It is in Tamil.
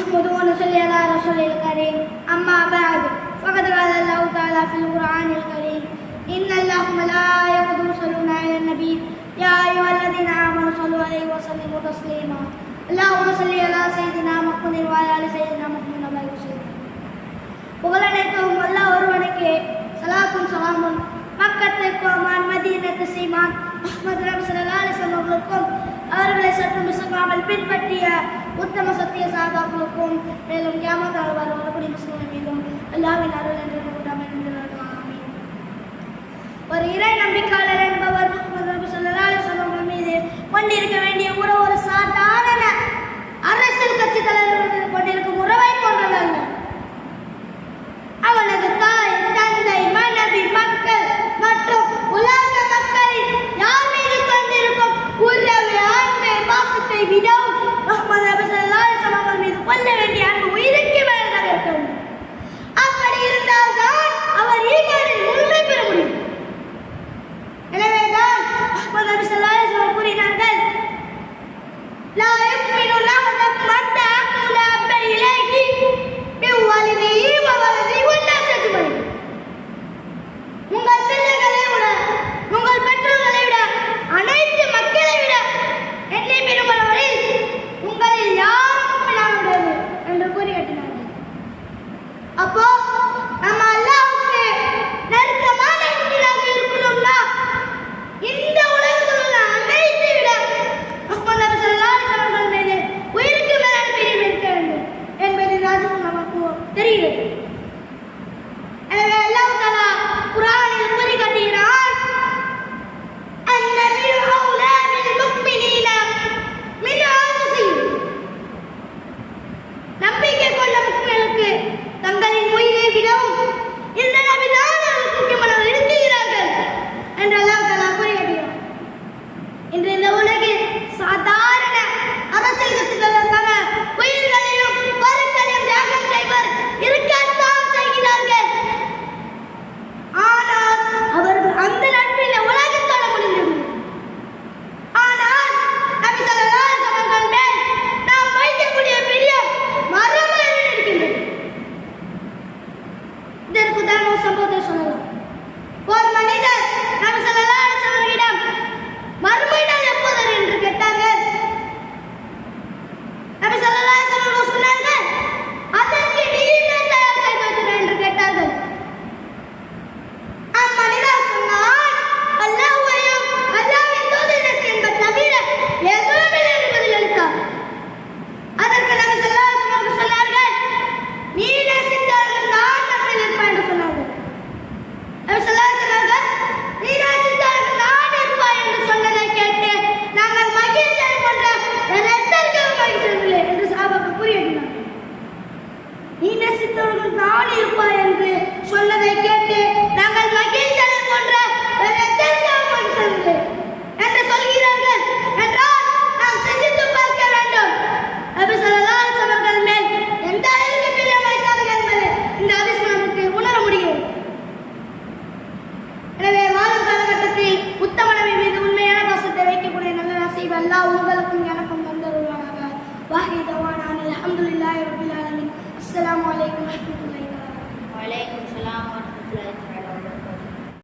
نحمده ونصلي على رسوله الكريم أما بعد فقد قال الله تعالى في القرآن الكريم إن الله وملائكته يصلون على النبي يا أيها الذين آمنوا صلوا عليه وسلموا تسليما اللهم صل على سيدنا محمد وعلى آل سيدنا محمد وسلم. புகழனைத்தும் அல்லாஹ் ஒருவனுக்கே சலாத்தும் சலாமும் மக்கத்துக்கு அமான் மதீனத்து சீமான் முஹம்மது நபி ஸல்லல்லாஹு அலைஹி வஸல்லம் அவர்களுக்கும் அவர்களை சற்று மிசக்காமல் பின்பற்றிய உத்தம சத்திய சாபாக்களுக்கும் மேலும் கியாமத் நாள் வரை வரக்கூடிய முஸ்லிம்கள் மீதும் அல்லாஹ்வின் அருள் என்று ஆமீன். ஒரு இறை நம்பிக்கையாளர் என்பவர் முஹம்மது நபி ஸல்லல்லாஹு அலைஹி வஸல்லம் அவர்கள் மீது கொண்டிருக்க வேண்டிய உறவு ஒரு சாதாரண அரசியல் கட்சி தலைவர்கள் கொண்டிருக்கும் உறவை போன்றதல்ல. அவனது தாய், தந்தை, மனைவி, மக்கள் மற்றும் உலக மக்களின் யார் மீது கொண்டிருக்கும் உறவு, அன்பை, பாசத்தை விடவும் முஹம்மது நபி ஸல்லல்லாஹு அலைஹி வஸல்லம் அவர்கள் மீது கொள்ள வேண்டிய அன்பு உயிருக்கு மேலாக இருக்கும். அப்படி இருந்தால்தான் அவர் ஈமானில் முழுமை பெற முடியும். எனவேதான் முஹம்மது நபி ஸல்லல்லாஹு அலைஹி வஸல்லம் கூறினார்கள், லா யுக்மினு லஹதக் மன் தஅக்குல அபை இலைஹி பிவலிதிஹி வவலதிஹி வன்னாஸ் அஜ்மஈன். உங்கள் பிள்ளைகளை விட, உங்கள் பெற்றோர்களை விட, அனைத்து மக்களை விட என்னை பெறுபவரில் உங்களில் யாரும் பின்னாடுவது என்று கூறி காட்டினார்கள். அப்போ நம்ம அல்லாஹ்வுக்கு நெருக்கமான இடத்திலாக இருக்கணும்னா இந்த உலகத்தில் உள்ள அனைத்தை விட முஹம்மது நபி ஸல்லல்லாஹு அலைஹி வஸல்லம் மீது உயிருக்கு மேலான பிரியம் இருக்க வேண்டும் என்பது நமக்கு தெரிகிறது. எனவே அல்லாஹ் தஆலா குர்ஆனில் கூறி காட்டுகிறான், அன்னபியு அவுலா பில் முஃமினீன மின் அன்ஃபுஸிஹிம். நம்பிக்கை கொண்ட முஃமின்களுக்கு தங்களின் உயிரை விடவும் இந்த நபிதான் அவர்களுக்கு முக்கியமானவர் இருக்கிறார்கள் என்று அல்லாஹ் தஆலா கூறி காட்டுகிறான். இன்று இந்த உலகில் சாதாரண அரசியல் கட்சிகளுக்கான உயிர்களையும் பொருட்களையும் தியாகம் செய்வர் இருக்கத்தான் செய்கிறார்கள். ஆனால் அவர்கள் அந்த நட்பில் உலகத்தோட முடிந்தது. ஆனால் நபி ஸல்லல்லாஹு அலைஹி வஸல்லம் மேல் நாம் வைக்கக்கூடிய பிரியம் மரமாக இருக்கின்றது. இதற்கு உதாரண சம்பவத்தை சொல்லலாம். ஒரு மனிதர் நபி ஸல்லல்லாஹு அலைஹி வஸல்லம் மறுமை நாள் எப்போது என்று கேட்டார்கள். நபி ஸல்லல்லாஹு அலைஹி வஸல்லம் சொன்னார்கள், அதற்கு நீ என்ன தயார் செய்து வைக்கிறாய் என்று கேட்டார்கள். அம்மனிதர் சொன்னார், அல்லாஹ்வையும் அல்லாஹ்வின் தூதரையும் என்பதை தவிர எதுவுமே என்று பதில் அளித்தார். அதற்கு நபி ஸல்லல்லாஹு அலைஹி வஸல்லம் சொன்னார்கள், நீ நேசித்தார்கள் நான் நம்மில் இருப்பேன் என்று சொன்னார்கள். நபி ஸல்லல்லாஹு அலைஹி வஸல்லம், நீ நேசித்தார்கள் நான் இருப்பேன் என்று சொன்னதை கேட்டு நாங்கள் மகிழ்ச்சியை கொண்ட வேற எதற்கும் மகிழ்ச்சியில்லை என்று சஹாபாக்கள் கூறினார்கள். நீ நேசித்தவர்கள் நான் இருப்பேன் என்று சொன்னதை கேட்டு நாங்கள் மகிழ்ச்சியை கொண்ட வேற எதற்கும் மகிழ்ச்சியில்லை என்று சொல்கிறார்கள் என்றால் நாம் சிந்தித்து பார்க்க வேண்டும். நபி ஸல்லல்லாஹு அலைஹி வஸல்லம் மேல் எந்த அளவுக்கு பிரியம் வைத்தார்கள் என்பதை இந்த ஹதீஸ் நமக்கு உணர முடியும். எனவே வாழும் காலகட்டத்தில் உத்தம நபி மீது உண்மையான பாசத்தை வைக்கக்கூடிய நல்ல நசீப் அல்லாஹ் உங்களுக்கும் எனக்கும் தந்தருள்வானாக. வாஹி தவானா அல்ஹம்துலில்லாஹி ரப்பில் ஆலமீன். அஸ்ஸலாமு அலைக்கும் வரஹ்மத்துல்லாஹி வபரகாத்துஹு. வலைக்கும் சலாம்.